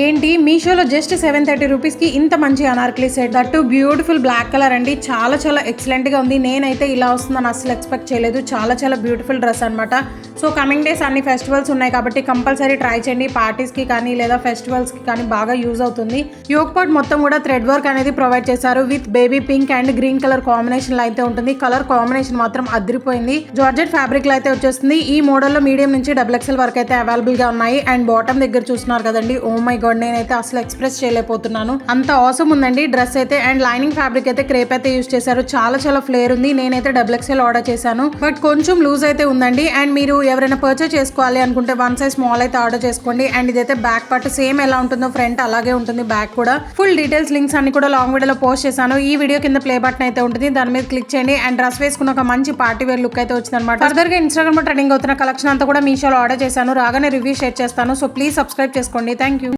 ఏంటి మీషోలో జస్ట్ 730 రూపీస్కి ఇంత మంచి Anarkali set, that beautiful black colour అండి. చాలా చాలా ఎక్సలెంట్గా ఉంది. నేనైతే ఇలా వస్తుందని అసలు ఎక్స్పెక్ట్ చేయలేదు. చాలా చాలా బ్యూటిఫుల్ డ్రెస్ అనమాట. సో కమింగ్ డేస్ అన్ని ఫెస్టివల్స్ ఉన్నాయి కాబట్టి కంపల్సరీ ట్రై చేయండి. పార్టీస్కి కానీ లేదా ఫెస్టివల్స్కి కానీ బాగా యూజ్ అవుతుంది. యోక్ పార్ట్ మొత్తం కూడా థ్రెడ్ వర్క్ అనేది ప్రొవైడ్ చేశారు with baby pink and green colour combination లో అయితే ఉంటుంది. కలర్ కాంబినేషన్ మాత్రం అదిరిపోయింది. జార్జెట్ ఫ్యాబ్రిక్ లో అయితే వచ్చేస్తుంది. ఈ మోడల్లో మీడియం నుంచి XXL వరకు అయితే అవైలబుల్ గా ఉన్నాయి. అండ్ బాటమ్ దగ్గర చూస్తున్నారు కదండి, ఓ మై గాడ్, నేనైతే అసలు ఎక్స్ప్రెస్ చేయలేకపోతున్నాను, అంత అవసరం ఉందండి డ్రెస్ అయితే. అండ్ లైనింగ్ ఫ్యాబ్రిక్ అయితే క్రేప్ అయితే యూజ్ చేశారు. చాలా చాలా ఫ్లేర్ ఉంది. నేనైతే XXL ఆర్డర్ చేశాను, బట్ కొంచెం లూజ్ అయితే ఉందండి. అండ్ మీరు ఎవరైనా పర్చేస్ చేసుకోవాలి అనుకుంటే 1 size స్మాల్ అయితే ఆర్డర్ చేసుకోండి. అండ్ ఇదైతే బ్యాక్ పార్ట్ సేమ్ ఎలా ఉంటుందో ఫ్రంట్ అలాగే ఉంటుంది. బ్యాక్ కూడా ఫుల్ డీటెయిల్స్ లింక్స్ అన్ని కూడా లాంగ్ వీడియోలో పోస్ట్ చేశాను. ఈ వీడియో కింద ప్లే బటన్ అయితే ఉంటుంది, దాని మీద క్లిక్ చేయండి. అండ్ డ్రెస్ వేసుకున్న ఒక మంచి పార్టీ వేర్ లుక్ అయితే వచ్చింది అనమాట. ఫర్దర్ గా ఇన్స్టాగ్రామ్ లో ట్రెండింగ్ అవుతున్న కలెక్షన్ అంతా కూడా మీషోలో ఆర్డర్ చేశాను. రాగానే రివ్యూ షేర్ చేస్తాను. సో ప్లీజ్ సబ్స్క్రైబ్ చేసుకోండి. Thank you.